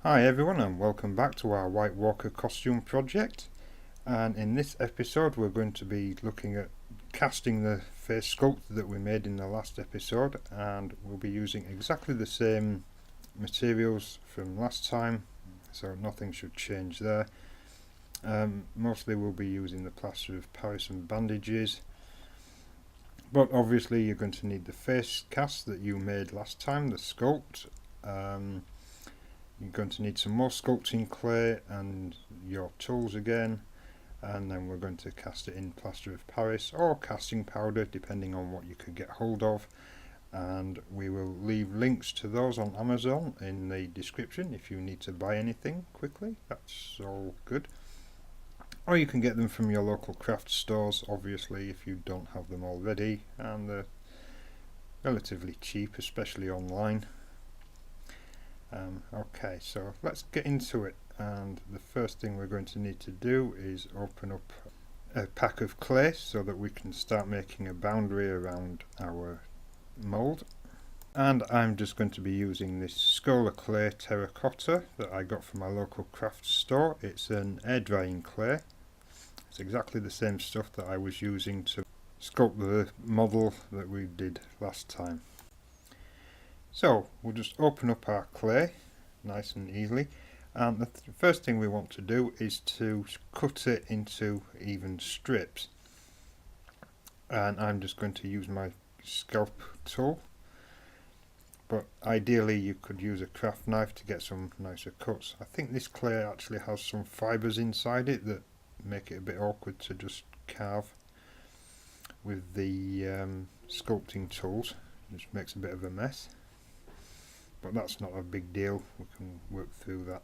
Hi everyone and welcome back to our White Walker costume project, and in this episode we're going to be looking at casting the face sculpt that we made in the last episode, and we'll be using exactly the same materials from last time, so nothing should change there. Mostly we'll be using the plaster of Paris and bandages, but obviously you're going to need the face cast that you made last time, the sculpt. You're going to need some more sculpting clay and your tools again, and then we're going to cast it in plaster of Paris or casting powder depending on what you can get hold of, and we will leave links to those on Amazon in the description if you need to buy anything quickly. That's all good. Or you can get them from your local craft stores, obviously, if you don't have them already, and they're relatively cheap, especially online. Okay, so let's get into it, and the first thing we're going to need to do is open up a pack of clay so that we can start making a boundary around our mould. And I'm just going to be using this Scholar Clay terracotta that I got from my local craft store. It's an air drying clay. It's exactly the same stuff that I was using to sculpt the model that we did last time. So we'll just open up our clay nice and easily, and the first thing we want to do is to cut it into even strips, and I'm just going to use my scalp tool, but ideally you could use a craft knife to get some nicer cuts. I think this clay actually has some fibres inside it that make it a bit awkward to just carve with the sculpting tools. It just makes a bit of a mess. But that's not a big deal, we can work through that.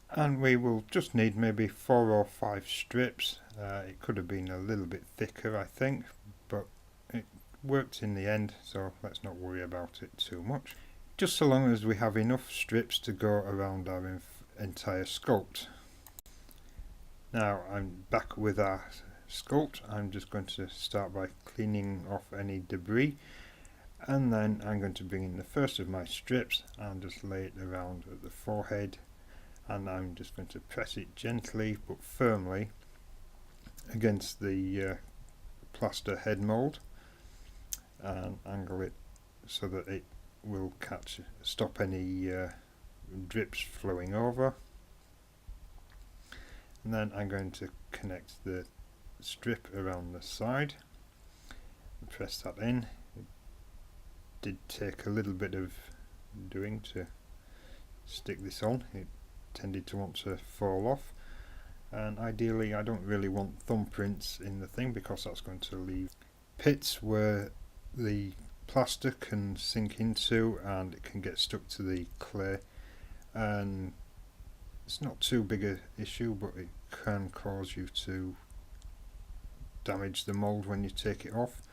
And we will just need maybe 4 or 5 strips. It could have been a little bit thicker, I think, but it worked in the end, so let's not worry about it too much. Just so long as we have enough strips to go around our entire sculpt. Now I'm back with our sculpt. I'm just going to start by cleaning off any debris. And then I'm going to bring in the first of my strips and just lay it around at the forehead, and I'm just going to press it gently but firmly against the plaster head mould and angle it so that it will stop any drips flowing over. And then I'm going to connect the strip around the side and press that in. Did take a little bit of doing to stick this on. It tended to want to fall off, and ideally I don't really want thumbprints in the thing because that's going to leave pits where the plaster can sink into and it can get stuck to the clay, and it's not too big an issue, but it can cause you to damage the mould when you take it off.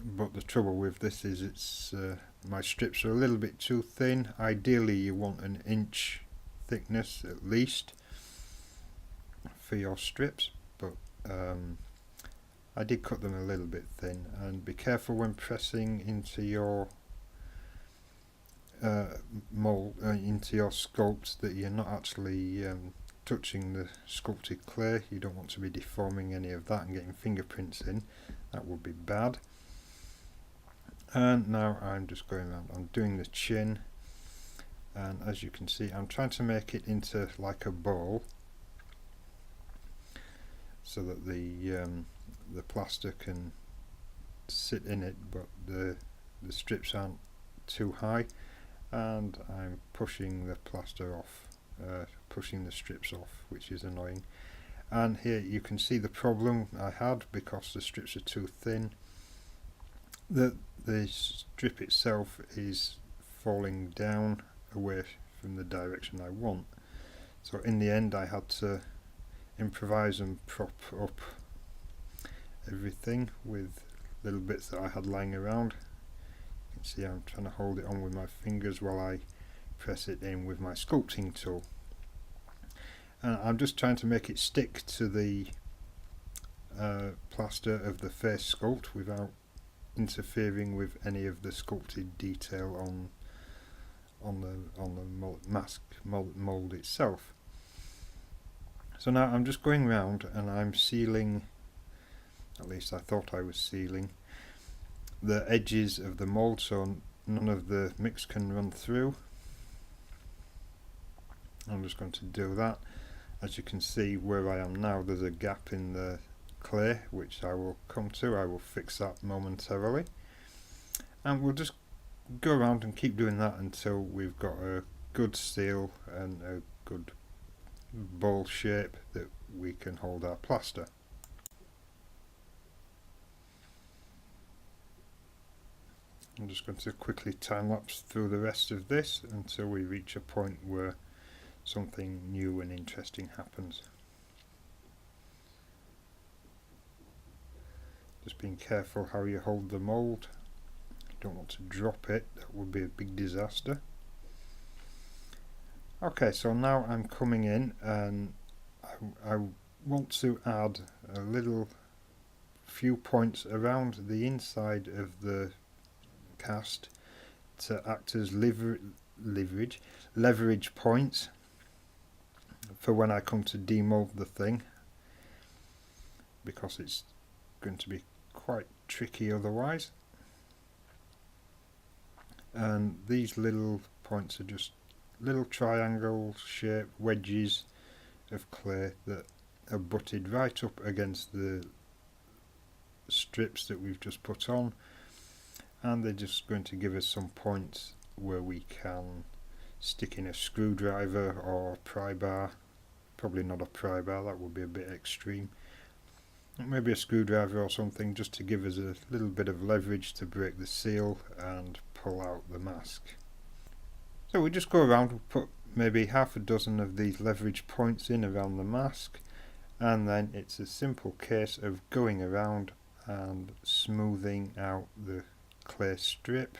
But the trouble with this is it's my strips are a little bit too thin. Ideally you want an inch thickness at least for your strips, but I did cut them a little bit thin. And be careful when pressing into your mold, into your sculpt, that you're not actually touching the sculpted clay. You don't want to be deforming any of that and getting fingerprints in. That would be bad. And now I'm just going around, I'm doing the chin, and as you can see I'm trying to make it into like a bowl so that the plaster can sit in it, but the strips aren't too high, and I'm pushing the plaster off, pushing the strips off, which is annoying. And here you can see the problem I had because the strips are too thin. The strip itself is falling down away from the direction I want, so in the end I had to improvise and prop up everything with little bits that I had lying around. You can see I'm trying to hold it on with my fingers while I press it in with my sculpting tool, and I'm just trying to make it stick to the plaster of the face sculpt without interfering with any of the sculpted detail on the mask mould itself. So now I'm just going round and I'm sealing, at least I thought I was sealing, the edges of the mould so none of the mix can run through. I'm just going to do that. As you can see where I am now, there's a gap in the clay which I will come to. I will fix that momentarily, and we'll just go around and keep doing that until we've got a good seal and a good bowl shape that we can hold our plaster. I'm just going to quickly time lapse through the rest of this until we reach a point where something new and interesting happens. Just being careful how you hold the mould. You don't want to drop it, that would be a big disaster. Okay, so now I'm coming in and I want to add a little few points around the inside of the cast to act as leverage points for when I come to demold the thing, because it's going to be quite tricky otherwise. And these little points are just little triangle shaped wedges of clay that are butted right up against the strips that we've just put on, and they're just going to give us some points where we can stick in a screwdriver or a pry bar. Probably not a pry bar, that would be a bit extreme. Maybe a screwdriver or something, just to give us a little bit of leverage to break the seal and pull out the mask. So we just go around and put maybe half a dozen of these leverage points in around the mask, and then it's a simple case of going around and smoothing out the clay strip,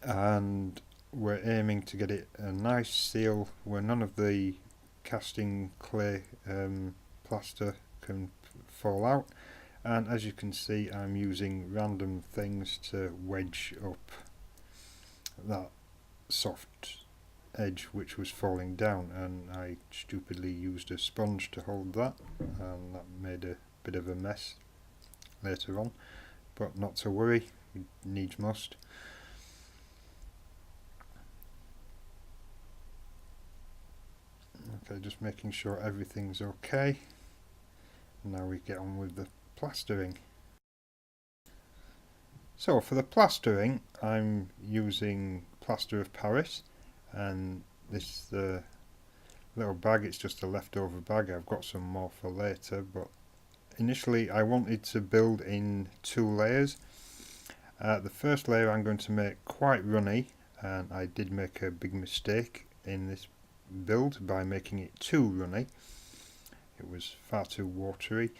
and we're aiming to get it a nice seal where none of the casting clay plaster can fall out. And as you can see, I'm using random things to wedge up that soft edge which was falling down, and I stupidly used a sponge to hold that, and that made a bit of a mess later on, but not to worry, needs must. Okay, just making sure everything's okay. Now we get on with the plastering. So for the plastering, I'm using plaster of Paris, and this little bag, it's just a leftover bag. I've got some more for later, but initially I wanted to build in 2 layers. The first layer I'm going to make quite runny, and I did make a big mistake in this build by making it too runny. It was far too watery,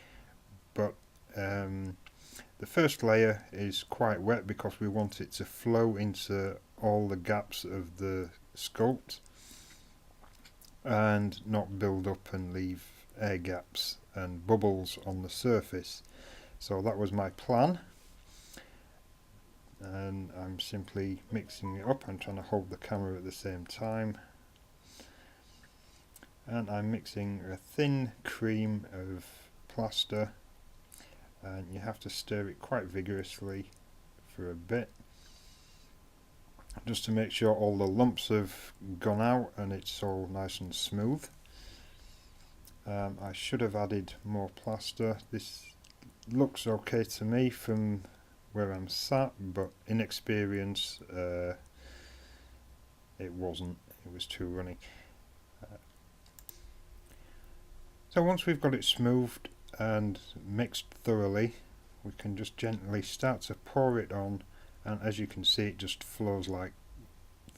but the first layer is quite wet because we want it to flow into all the gaps of the sculpt and not build up and leave air gaps and bubbles on the surface. So that was my plan, and I'm simply mixing it up. I'm trying to hold the camera at the same time, and I'm mixing a thin cream of plaster, and you have to stir it quite vigorously for a bit just to make sure all the lumps have gone out and it's all nice and smooth. I should have added more plaster. This looks okay to me from where I'm sat, but in experience it wasn't. It was too runny. So once we've got it smoothed and mixed thoroughly, we can just gently start to pour it on, and as you can see, it just flows like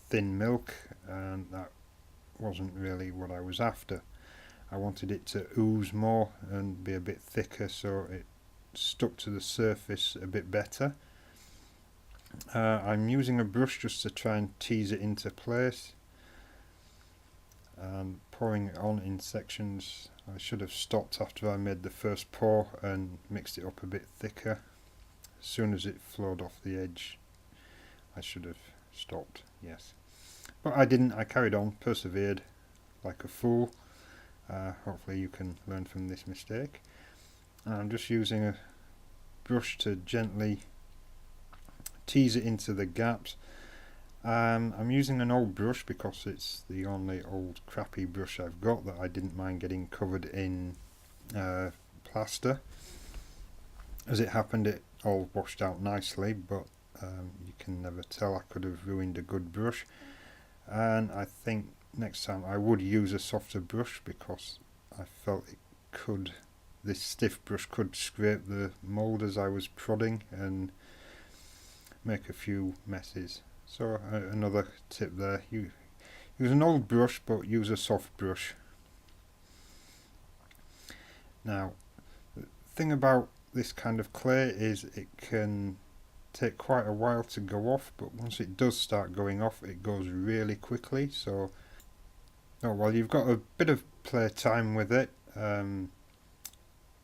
thin milk, and that wasn't really what I was after. I wanted it to ooze more and be a bit thicker so it stuck to the surface a bit better. I'm using a brush just to try and tease it into place and pouring it on in sections. I should have stopped after I made the first pour and mixed it up a bit thicker. as soon as it flowed off the edge I should have stopped, yes. But I didn't, I carried on, persevered like a fool. Hopefully you can learn from this mistake. I'm just using a brush to gently tease it into the gaps. I'm using an old brush because it's the only old crappy brush I've got that I didn't mind getting covered in plaster. As it happened, it all washed out nicely, but you can never tell. I could have ruined a good brush, and I think next time I would use a softer brush because I felt this stiff brush could scrape the mould as I was prodding and make a few messes. So another tip there, use an old brush but use a soft brush. Now the thing about this kind of clay is it can take quite a while to go off, but once it does start going off it goes really quickly. So while you've got a bit of play time with it,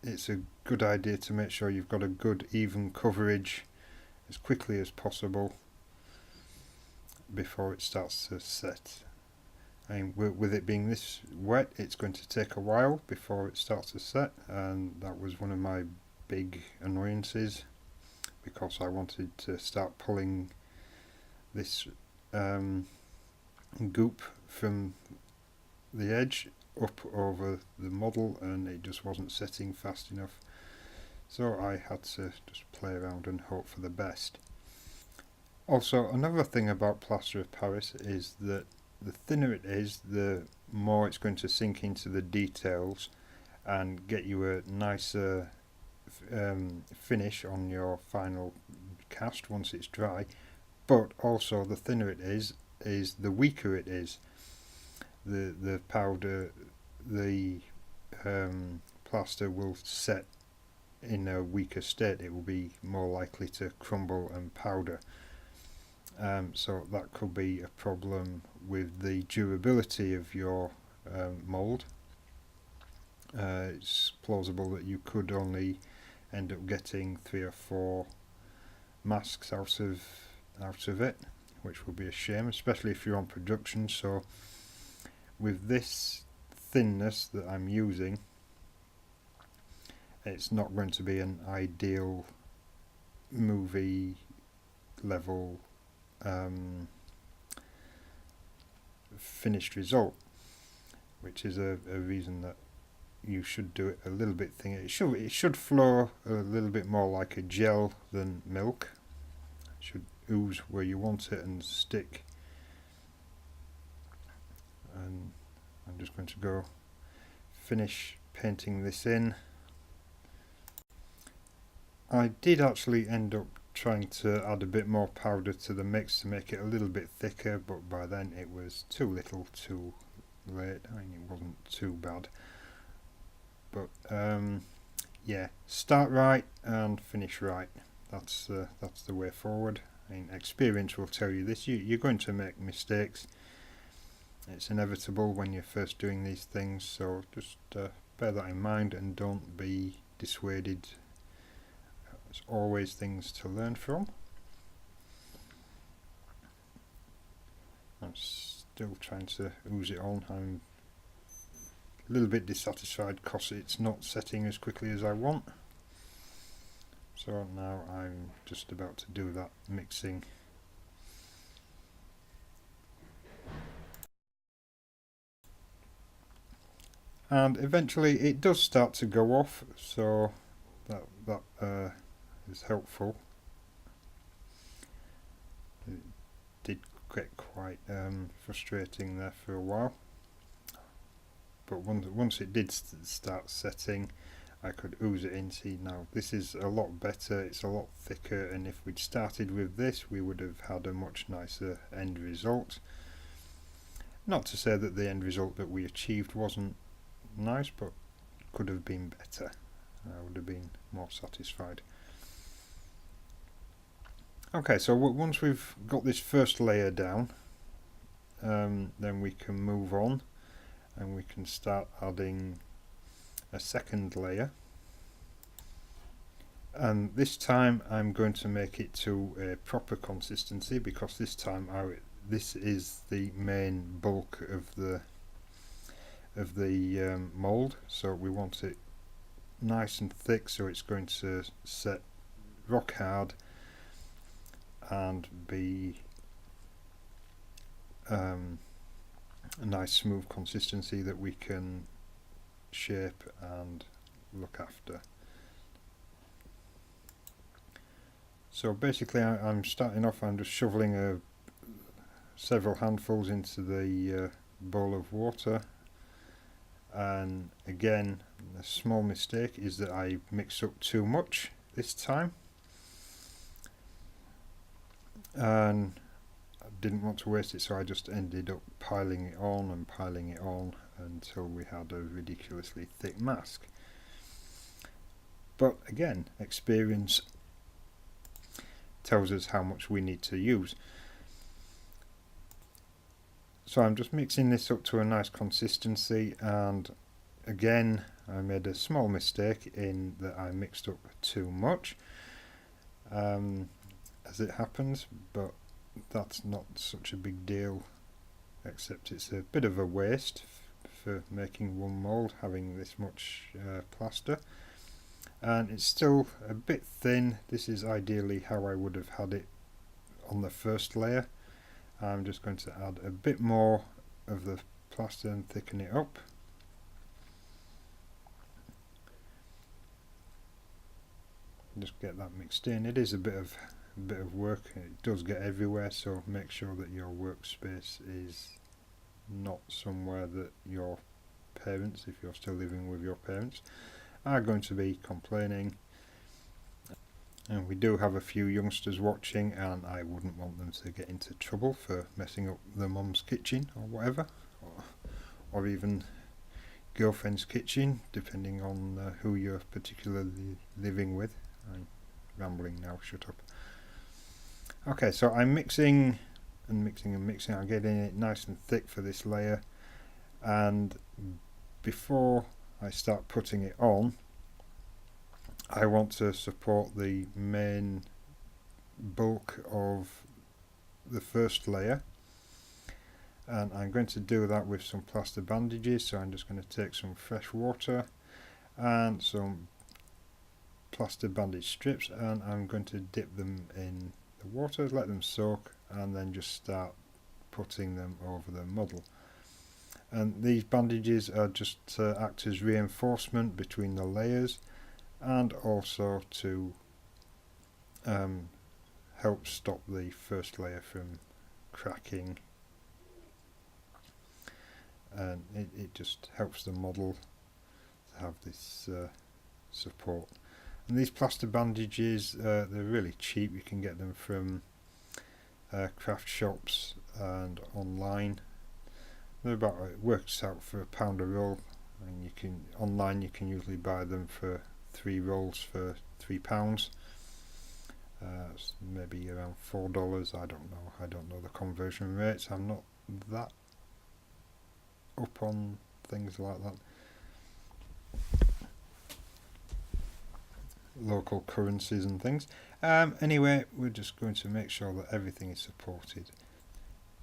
it's a good idea to make sure you've got a good even coverage as quickly as possible before it starts to set. And with it being this wet, it's going to take a while before it starts to set, and that was one of my big annoyances because I wanted to start pulling this goop from the edge up over the model, and it just wasn't setting fast enough, so I had to just play around and hope for the best. Also, another thing about plaster of Paris is that the thinner it is, the more it's going to sink into the details and get you a nicer finish on your final cast once it's dry. But also, the thinner it is the weaker it is. The powder, the plaster will set in a weaker state. It will be more likely to crumble and powder. So that could be a problem with the durability of your mould. It's plausible that you could only end up getting 3 or 4 masks out of it, which would be a shame, especially if you're on production. So with this thinness that I'm using, it's not going to be an ideal movie level finished result, which is a reason that you should do it a little bit thinner. It should flow a little bit more like a gel than milk. It should ooze where you want it and stick. And I'm just going to go finish painting this in. I did actually end up trying to add a bit more powder to the mix to make it a little bit thicker, but by then it was too little too late. I mean, it wasn't too bad, but yeah, start right and finish right. That's the way forward. I mean, experience will tell you this. You're going to make mistakes. It's inevitable when you're first doing these things, so just bear that in mind and don't be dissuaded. There's always things to learn from. I'm still trying to ooze it on. I'm a little bit dissatisfied because it's not setting as quickly as I want. So now I'm just about to do that mixing. And eventually it does start to go off, so that is helpful. It did get quite frustrating there for a while, but once it did start setting, I could ooze it in. See, now this is a lot better, it's a lot thicker, and if we'd started with this we would have had a much nicer end result. Not to say that the end result that we achieved wasn't nice, but could have been better. I would have been more satisfied. Okay, so once we've got this first layer down, then we can move on and we can start adding a second layer. And this time I'm going to make it to a proper consistency, because this time this is the main bulk of the mould, so we want it nice and thick, so it's going to set rock hard and be a nice smooth consistency that we can shape and look after. So basically I'm starting off, I'm just shoveling several handfuls into the bowl of water, and again a small mistake is that I mixed up too much this time, and I didn't want to waste it, so I just ended up piling it on until we had a ridiculously thick mask. But again, experience tells us how much we need to use. So I'm just mixing this up to a nice consistency, and again I made a small mistake in that I mixed up too much, as it happens, but that's not such a big deal, except it's a bit of a waste for making one mould, having this much plaster. And it's still a bit thin. This is ideally how I would have had it on the first layer. I'm just going to add a bit more of the plaster and thicken it up. Just get that mixed in. It is a bit of work. It does get everywhere, so make sure that your workspace is not somewhere that your parents, if you're still living with your parents, are going to be complaining. And we do have a few youngsters watching, and I wouldn't want them to get into trouble for messing up the mum's kitchen or whatever, or even girlfriend's kitchen, depending on who you're particularly living with. I'm rambling now, shut up. Okay, so I'm mixing and mixing and mixing. I'm getting it nice and thick for this layer, and before I start putting it on, I want to support the main bulk of the first layer, and I'm going to do that with some plaster bandages. So I'm just going to take some fresh water and some plaster bandage strips, and I'm going to dip them in the water, let them soak, and then just start putting them over the model. And these bandages are just to act as reinforcement between the layers, and also to help stop the first layer from cracking, and it just helps the model to have this support. And these plaster bandages, they're really cheap. You can get them from craft shops and online. They're about, it works out for £1 a roll, and you can online you can usually buy them for 3 rolls for £3. Maybe around $4. I don't know the conversion rates. I'm not that up on things like that. Local currencies and things. Anyway, we're just going to make sure that everything is supported.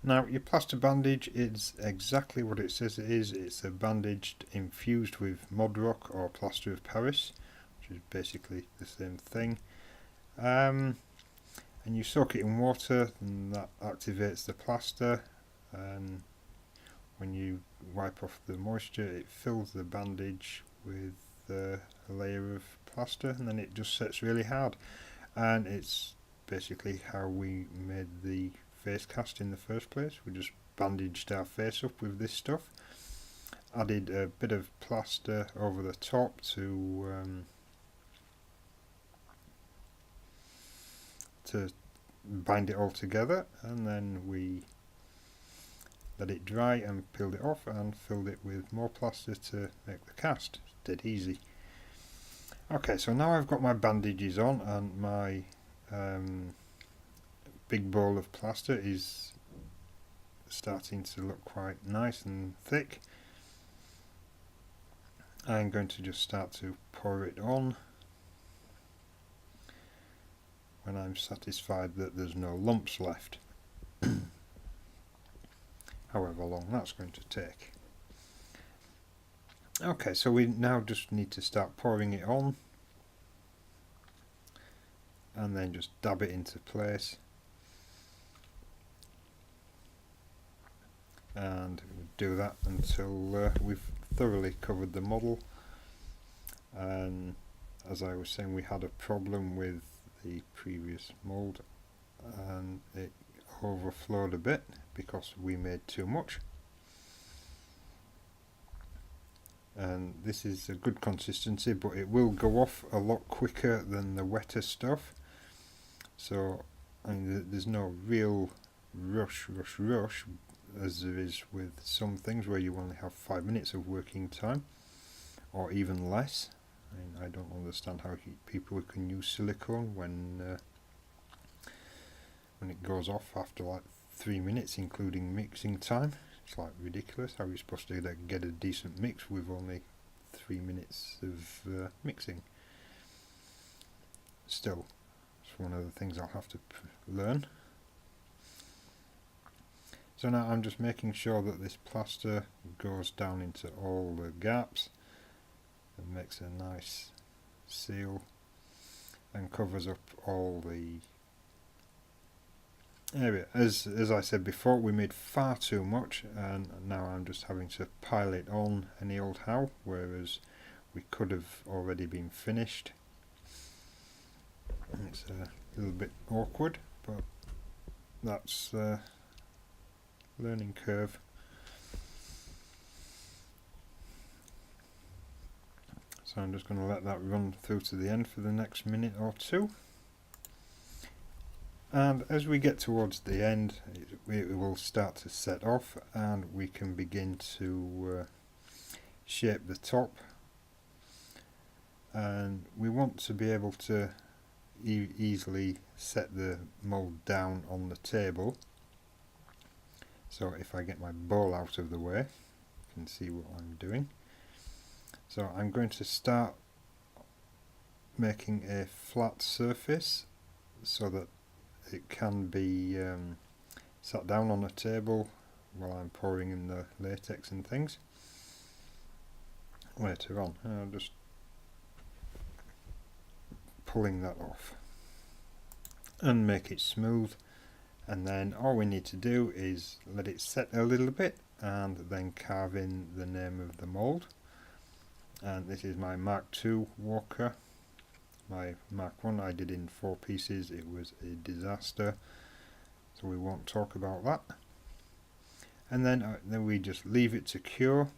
Now, your plaster bandage is exactly what it says it is. It's a bandage infused with mod rock or plaster of Paris, which is basically the same thing. And you soak it in water, and that activates the plaster, and when you wipe off the moisture, it fills the bandage with a layer of plaster, and then it just sets really hard. And it's basically how we made the face cast in the first place. We just bandaged our face up with this stuff, added a bit of plaster over the top to bind it all together, and then we let it dry and peeled it off and filled it with more plaster to make the cast. Dead easy. Okay, so now I've got my bandages on, and my big ball of plaster is starting to look quite nice and thick. I'm going to just start to pour it on. when I'm satisfied that there's no lumps left. However long that's going to take. Okay, so we now just need to start pouring it on and then just dab it into place, and do that until we've thoroughly covered the model. And as I was saying, we had a problem with the previous mould and it overflowed a bit because we made too much. And this is a good consistency, but it will go off a lot quicker than the wetter stuff. So I mean, there's no real rush as there is with some things where you only have 5 minutes of working time or even less. I mean, I don't understand how people can use silicone when it goes off after like 3 minutes, including mixing time. It's like ridiculous. How are you supposed to get a decent mix with only 3 minutes of mixing? Still, it's one of the things I'll have to learn. So now I'm just making sure that this plaster goes down into all the gaps and makes a nice seal and covers up all the area. As I said before, we made far too much, and now I'm just having to pile it on any old how, whereas we could have already been finished. It's a little bit awkward, but that's learning curve. So I'm just going to let that run through to the end for the next minute or two. And as we get towards the end, it will start to set off and we can begin to shape the top. And we want to be able to easily set the mould down on the table. So if I get my bowl out of the way, you can see what I'm doing. So I'm going to start making a flat surface so that it can be sat down on a table while I'm pouring in the latex and things. Later on, I'm just pulling that off and make it smooth, and then all we need to do is let it set a little bit and then carve in the name of the mould. And this is my Mark II walker. My Mark I I did in 4 pieces. It was a disaster, so we won't talk about that. And then we just leave it to cure,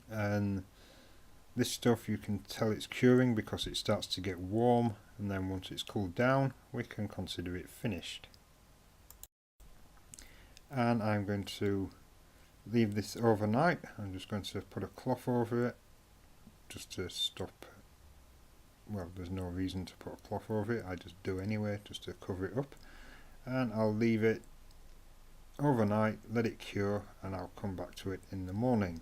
and this stuff you can tell it's curing because it starts to get warm, and then once it's cooled down we can consider it finished. And I'm going to leave this overnight. I'm just going to put a cloth over it just to stop, well, there's no reason to put a cloth over it, I just do anyway just to cover it up, and I'll leave it overnight, let it cure, and I'll come back to it in the morning.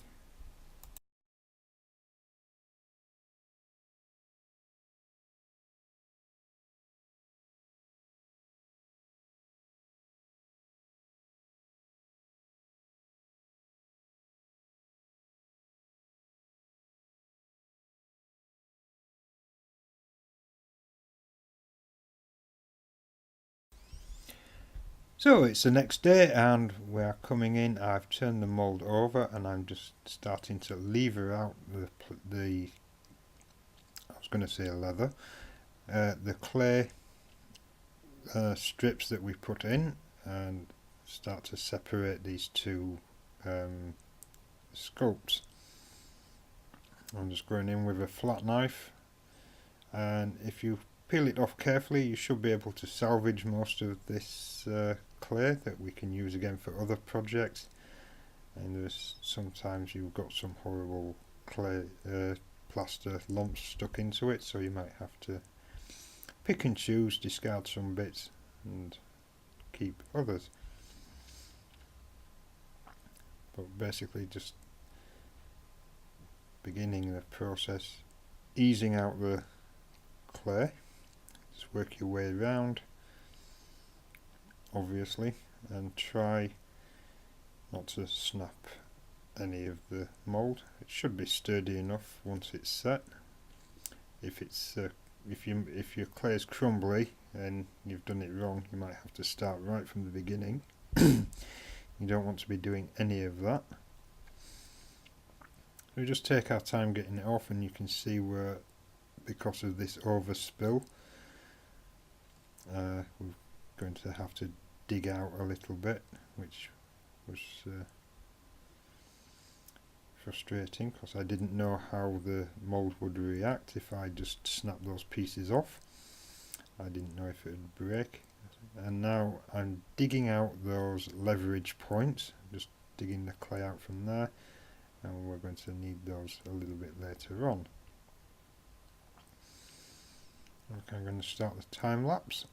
So it's the next day and we're coming in. I've turned the mould over and I'm just starting to lever out the I was going to say leather, the clay strips that we put in, and start to separate these two sculpts. I'm just going in with a flat knife, and if you peel it off carefully you should be able to salvage most of this clay that we can use again for other projects. And there's sometimes you've got some horrible clay plaster lumps stuck into it, so you might have to pick and choose, discard some bits and keep others. But basically just beginning the process, easing out the clay. Just just work your way around, obviously, and try not to snap any of the mould. It should be sturdy enough once it's set. If your clay is crumbly and you've done it wrong, you might have to start right from the beginning. You don't want to be doing any of that. We just take our time getting it off, and you can see where, because of this overspill, we're going to have to dig out a little bit, which was frustrating because I didn't know how the mould would react if I just snapped those pieces off. I didn't know if it would break. And now I'm digging out those leverage points, just digging the clay out from there, and we're going to need those a little bit later on. Okay, I'm going to start the time lapse.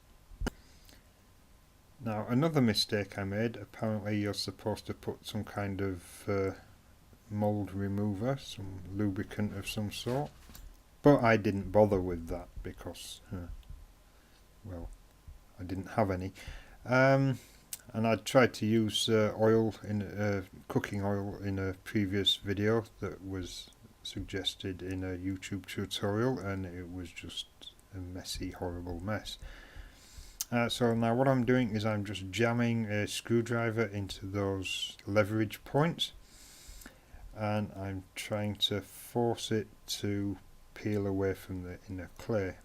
Now, another mistake I made, apparently you're supposed to put some kind of mould remover, some lubricant of some sort, but I didn't bother with that because, well, I didn't have any. And I tried to use oil, in cooking oil, in a previous video that was suggested in a YouTube tutorial, and it was just a messy, horrible mess. So now what I'm doing is I'm just jamming a screwdriver into those leverage points, and I'm trying to force it to peel away from the inner clay.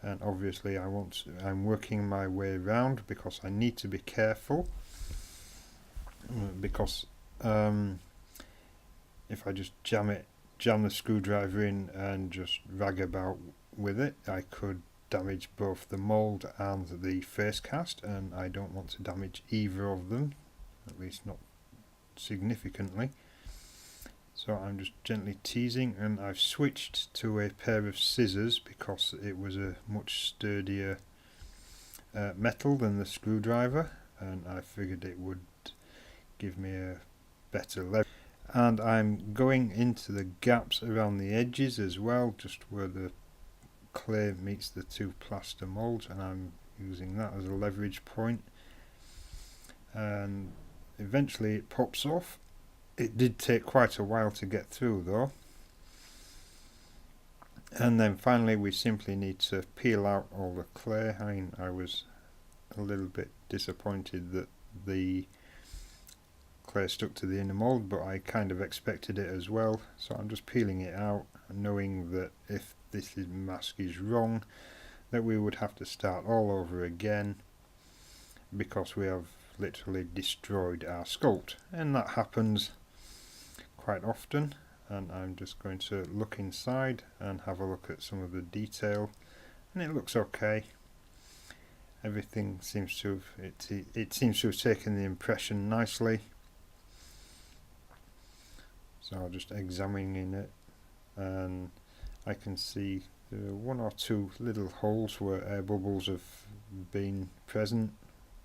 And obviously I'm working my way around because I need to be careful, because if I just jam the screwdriver in and just rag about with it, I could damage both the mould and the face cast, and I don't want to damage either of them, at least not significantly. So I'm just gently teasing, and I've switched to a pair of scissors because it was a much sturdier metal than the screwdriver, and I figured it would give me a better leverage. And I'm going into the gaps around the edges as well, just where the clay meets the two plaster moulds, and I'm using that as a leverage point, and eventually it pops off. It did take quite a while to get through though, and then finally we simply need to peel out all the clay. I mean, I was a little bit disappointed that the clay stuck to the inner mould, but I kind of expected it as well, so I'm just peeling it out, knowing that if this mask is wrong, that we would have to start all over again because we have literally destroyed our sculpt, and that happens quite often. And I'm just going to look inside and have a look at some of the detail, and it looks okay. Everything seems to have, it seems to have taken the impression nicely. So I'm just examining it, and I can see there are one or two little holes where air bubbles have been present,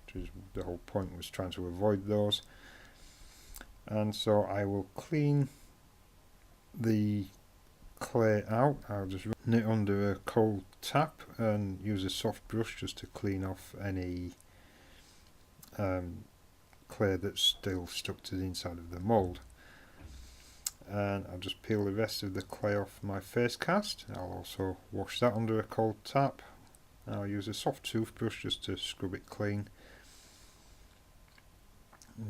which is the whole point, was trying to avoid those. And so I will clean the clay out. I'll just run it under a cold tap and use a soft brush just to clean off any clay that's still stuck to the inside of the mould. And I'll just peel the rest of the clay off my face cast. I'll also wash that under a cold tap. I'll use a soft toothbrush just to scrub it clean.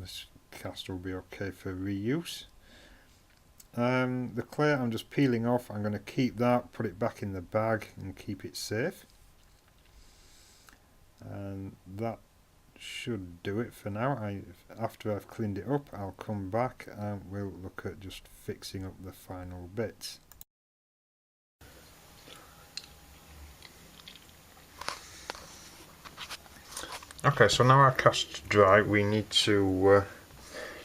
This cast will be okay for reuse. The clay I'm just peeling off, I'm going to keep that, put it back in the bag and keep it safe. And that should do it for now. After I've cleaned it up, I'll come back and we'll look at just fixing up the final bits. Okay, so now our cast's dry, we need to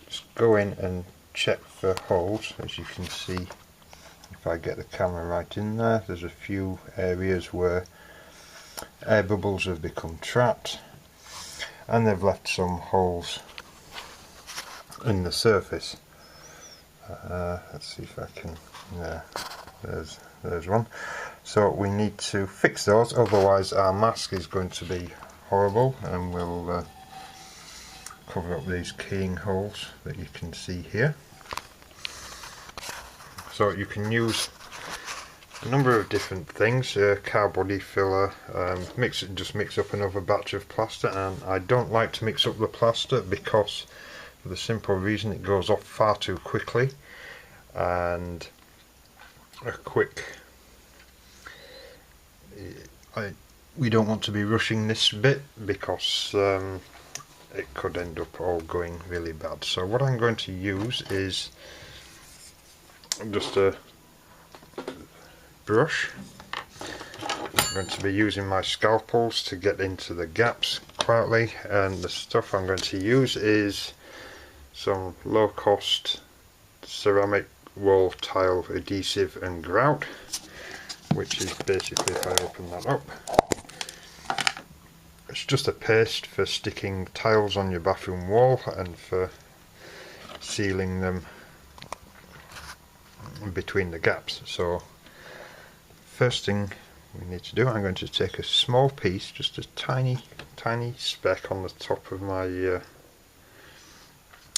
just go in and check for holes. As you can see, if I get the camera right in there, there's a few areas where air bubbles have become trapped, and they've left some holes in the surface. Let's see if I can, there's one. So we need to fix those, otherwise our mask is going to be horrible, and we'll cover up these keying holes that you can see here. So you can use a number of different things, car body filler, just mix up another batch of plaster, and I don't like to mix up the plaster because for the simple reason it goes off far too quickly, and we don't want to be rushing this bit because it could end up all going really bad. So what I'm going to use is just a brush. I'm going to be using my scalpels to get into the gaps quietly, and the stuff I'm going to use is some low-cost ceramic wall tile adhesive and grout, which is basically, if I open that up, it's just a paste for sticking tiles on your bathroom wall and for sealing them between the gaps. So first thing we need to do, I'm going to take a small piece, just a tiny speck on the top of my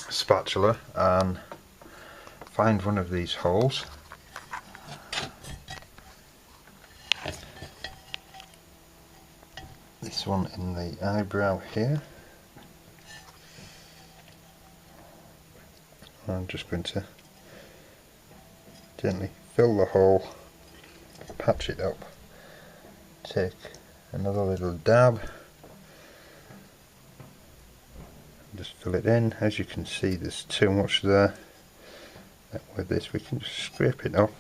spatula, and find one of these holes. This one in the eyebrow here. I'm just going to gently fill the hole, patch it up, take another little dab, just fill it in. As you can see, there's too much there. With this we can just scrape it off,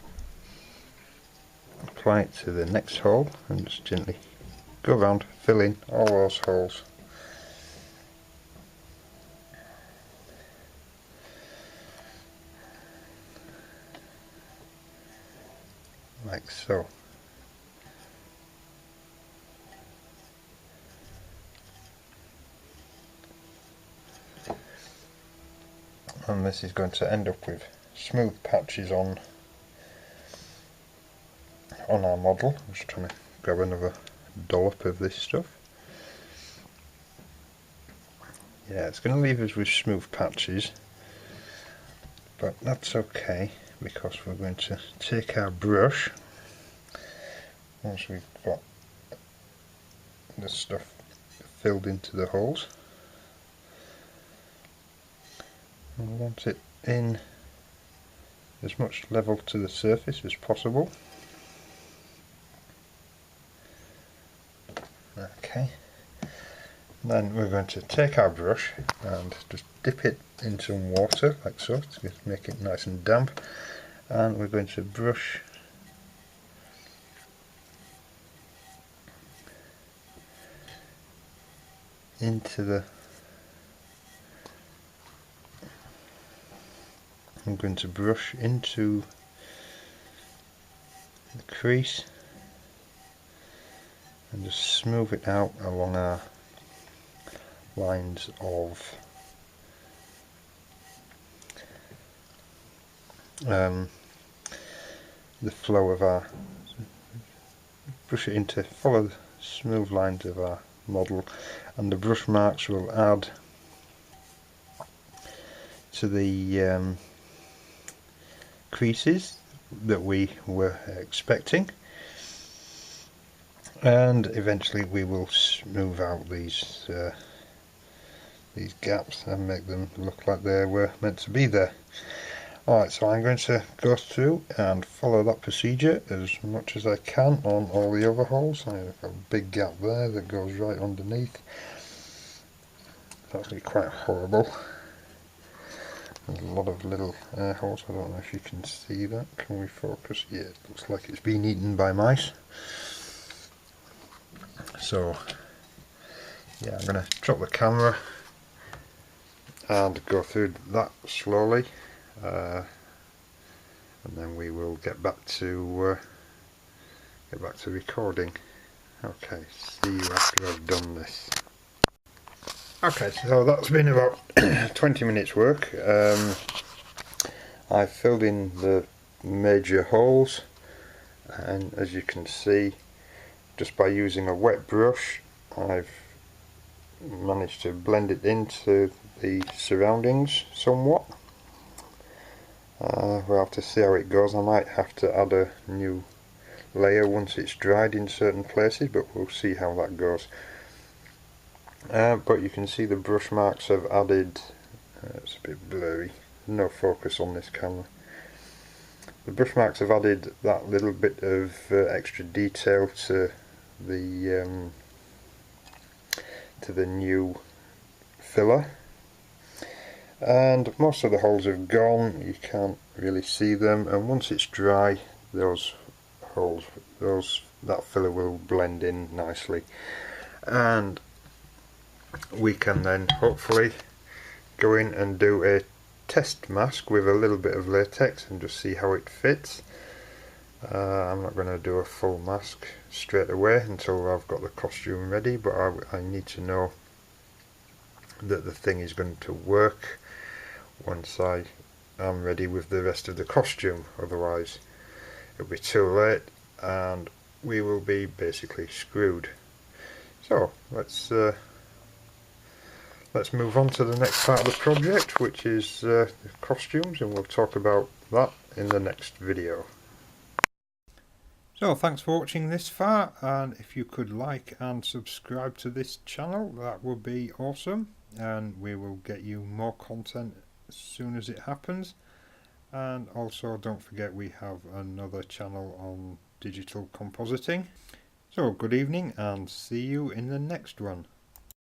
apply it to the next hole, and just gently go around, fill in all those holes. Like so. And this is going to end up with smooth patches on our model. I'm just trying to grab another dollop of this stuff. Yeah, it's going to leave us with smooth patches, but that's okay because we're going to take our brush, once we've got the stuff filled into the holes, and we want it in as much level to the surface as possible. Okay, then we're going to take our brush and just dip it in some water like so to make it nice and damp, and we're going to brush into the crease and just smooth it out along our lines of the flow of our, brush it into, follow the smooth lines of our model, and the brush marks will add to the creases that we were expecting, and eventually we will smooth out these gaps and make them look like they were meant to be there. Alright, so I'm going to go through and follow that procedure as much as I can on all the other holes. I've got a big gap there that goes right underneath. It's actually quite horrible. There's a lot of little air holes. I don't know if you can see that. Can we focus? Yeah, it looks like it's been eaten by mice. So yeah, I'm going to drop the camera and go through that slowly, and then we will get back to recording. Okay, see you after I've done this. Okay, so that's been about 20 minutes work. I've filled in the major holes, and as you can see, just by using a wet brush I've managed to blend it into the surroundings somewhat. We'll have to see how it goes. I might have to add a new layer once it's dried in certain places, but we'll see how that goes. But you can see the brush marks have added, it's a bit blurry, no focus on this camera. The brush marks have added that little bit of extra detail to the new filler, and most of the holes have gone, you can't really see them, and once it's dry those holes, that filler will blend in nicely, and we can then hopefully go in and do a test mask with a little bit of latex and just see how it fits. I'm not going to do a full mask straight away until I've got the costume ready, but I need to know that the thing is going to work once I am ready with the rest of the costume, otherwise it'll be too late and we will be basically screwed. So let's move on to the next part of the project, which is the costumes, and we'll talk about that in the next video. So thanks for watching this far, and if you could like and subscribe to this channel, that would be awesome, and we will get you more content as soon as it happens. And also don't forget we have another channel on digital compositing. So good evening and see you in the next one.